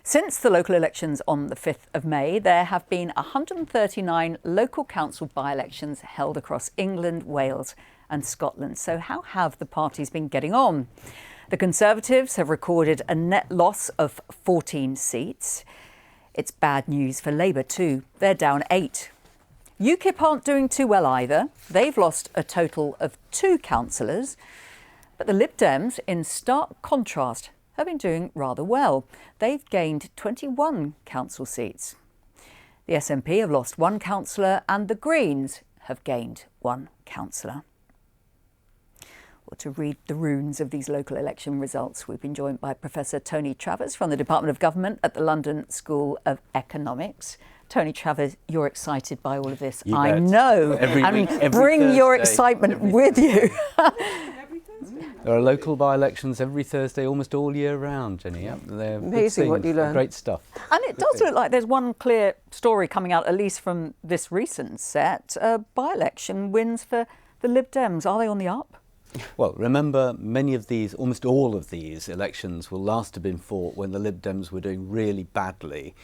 Since the local elections on the 5th of May, there have been 139 local council by-elections held across England, Wales and Scotland. So how have the parties been getting on? The Conservatives have recorded a net loss of 14 seats. It's bad news for Labour too. They're down 8. UKIP aren't doing too well either. They've lost a total of 2 councillors. But the Lib Dems, in stark contrast, have been doing rather well. They've gained 21 council seats. The SNP have lost 1 councillor and the Greens have gained 1 councillor. Well, to read the runes of these local election results, we've been joined by Professor Tony Travers from the Department of Government at the London School of Economics. Tony Travers, you're excited by all of this. I know. Bring your excitement with you. There are local by-elections every Thursday, almost all year round, Jenny. Yep. They're amazing what you learn. Great stuff. And it does look like there's one clear story coming out, at least from this recent set. By-election wins for the Lib Dems. Are they on the up? Well, remember, many of these, almost all of these elections will last have been fought when the Lib Dems were doing really badly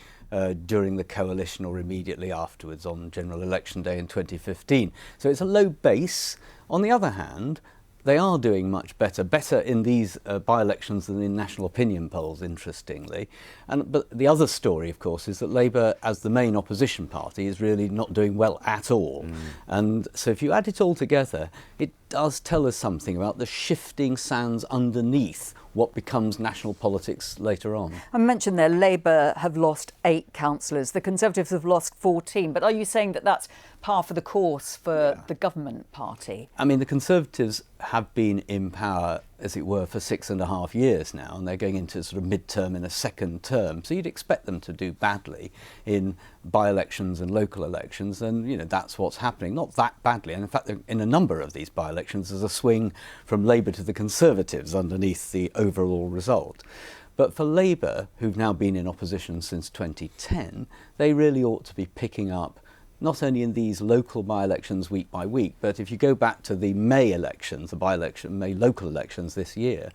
during the coalition or immediately afterwards on General Election Day in 2015. So it's a low base. On the other hand, they are doing much better in these by-elections than in national opinion polls, interestingly. But the other story, of course, is that Labour, as the main opposition party, is really not doing well at all. And so if you add it all together, it does tell us something about the shifting sands underneath what becomes national politics later on. I mentioned there Labour have lost 8 councillors. The Conservatives have lost 14. But are you saying that that's par for the course for the government party? I mean, the Conservatives have been in power, as it were, for 6.5 years now, and they're going into sort of mid-term in a second term. So you'd expect them to do badly in by-elections and local elections, and, you know, that's what's happening. Not that badly. And in fact, in a number of these by-elections, there's a swing from Labour to the Conservatives underneath the overall result. But for Labour, who've now been in opposition since 2010, they really ought to be picking up not only in these local by-elections week by week, but if you go back to the May elections, the by-election, May local elections this year,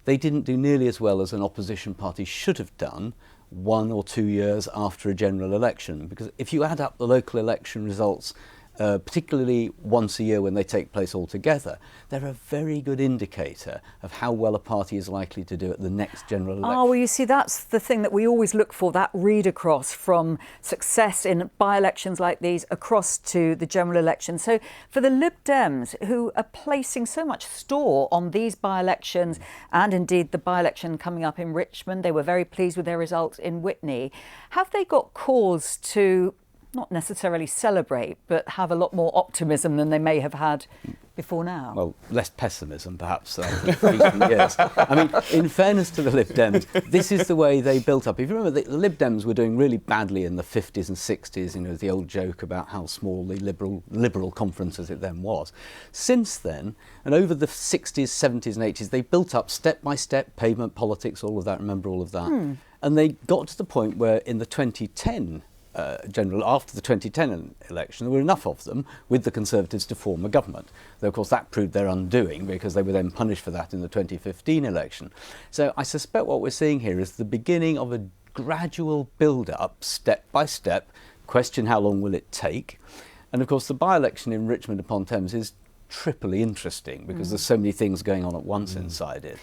they didn't do nearly as well as an opposition party should have done 1 or 2 years after a general election. Because if you add up the local election results, particularly once a year when they take place all together, they're a very good indicator of how well a party is likely to do at the next general election. Oh, well, you see, that's the thing that we always look for, that read across from success in by-elections like these across to the general election. So for the Lib Dems, who are placing so much store on these by-elections and indeed the by-election coming up in Richmond, they were very pleased with their results in Witney. Have they got cause to not necessarily celebrate, but have a lot more optimism than they may have had before now? Well, less pessimism, perhaps, in recent years. I mean, in fairness to the Lib Dems, this is the way they built up. If you remember, the Lib Dems were doing really badly in the 50s and 60s, you know, the old joke about how small the Liberal conference as it then was. Since then, and over the 60s, 70s and 80s, they built up step by step, pavement politics, all of that, remember all of that. And they got to the point where in the 2010 after the 2010 election, there were enough of them with the Conservatives to form a government. Though, of course, that proved their undoing because they were then punished for that in the 2015 election. So I suspect what we're seeing here is the beginning of a gradual build-up, step by step, question how long will it take. And, of course, the by-election in Richmond upon Thames is triply interesting because there's so many things going on at once inside it.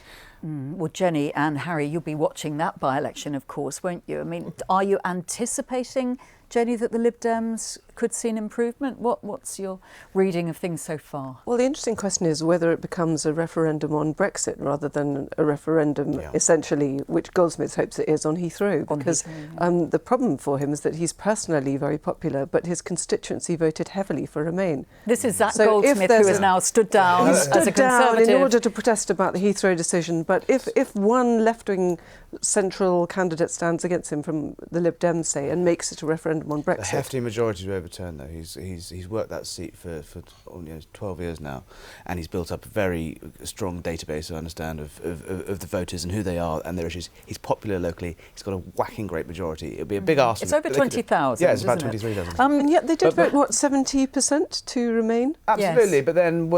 Well, Jenny and Harry, you'll be watching that by-election, of course, won't you? I mean, are you anticipating, Jenny, that the Lib Dems could see an improvement? What's your reading of things so far? Well, the interesting question is whether it becomes a referendum on Brexit rather than a referendum, essentially, which Goldsmith hopes it is, on Heathrow. Because the problem for him is that he's personally very popular, but his constituency voted heavily for Remain. This is Zach Goldsmith, who has now stood down as a Conservative in order to protest about the Heathrow decision. But if one left-wing central candidate stands against him from the Lib Dems, say, and makes it a referendum on Brexit, a hefty majority to overturn, though. He's worked that seat for 12 years now, and he's built up a very strong database, I understand, of the voters and who they are and their issues. He's popular locally. He's got a whacking great majority. It'll be a big ask. It's over 20,000. Yeah, it's about 23,000. And yet they did vote, what, 70% to Remain? Absolutely, yes. But then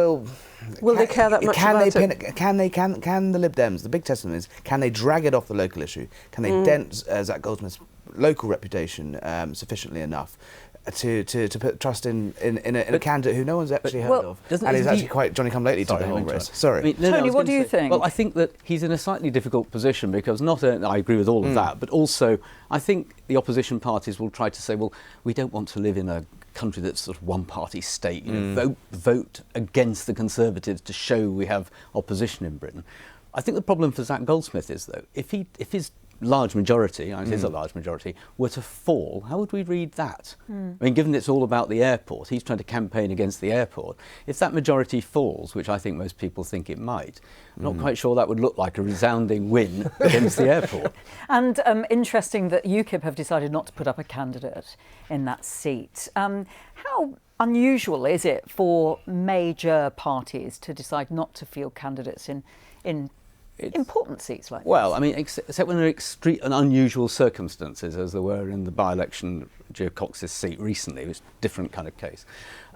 Will they care that much about it? Can the Lib Dems, the big testament is, can they drag it off the local issue? Can they dent Zach Goldsmith's local reputation sufficiently enough to put trust in a candidate who no one's actually heard of, and is actually quite Johnny-come-lately to the whole race? Sorry. I mean, Tony, what do you think? Well, I think that he's in a slightly difficult position because I agree with all of that, but also I think the opposition parties will try to say, well, we don't want to live in a country that's sort of one-party state. You know, vote against the Conservatives to show we have opposition in Britain. I think the problem for Zach Goldsmith is, though, if his large majority, and it is a large majority, were to fall, how would we read that? I mean, given it's all about the airport, he's trying to campaign against the airport. If that majority falls, which I think most people think it might, I'm not quite sure that would look like a resounding win against the airport. And interesting that UKIP have decided not to put up a candidate in that seat. How unusual is it for major parties to decide not to field candidates in important seats like this? Well, I mean, except when there are extreme and unusual circumstances, as there were in the by-election Joe Cox's seat recently, it was a different kind of case.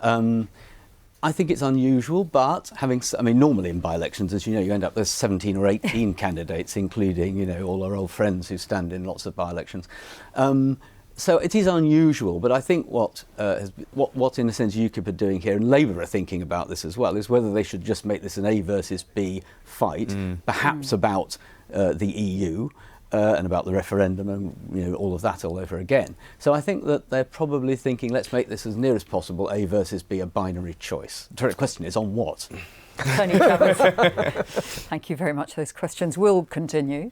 I think it's unusual, but normally in by-elections, as you know, you end up with 17 or 18 candidates, including, you know, all our old friends who stand in lots of by-elections. So it is unusual, but I think what in a sense UKIP are doing here, and Labour are thinking about this as well, is whether they should just make this an A versus B fight, perhaps about the EU and about the referendum and, you know, all of that all over again. So I think that they're probably thinking, let's make this as near as possible A versus B, a binary choice. The direct question is, on what? Tony Travers, thank you very much. Those questions will continue.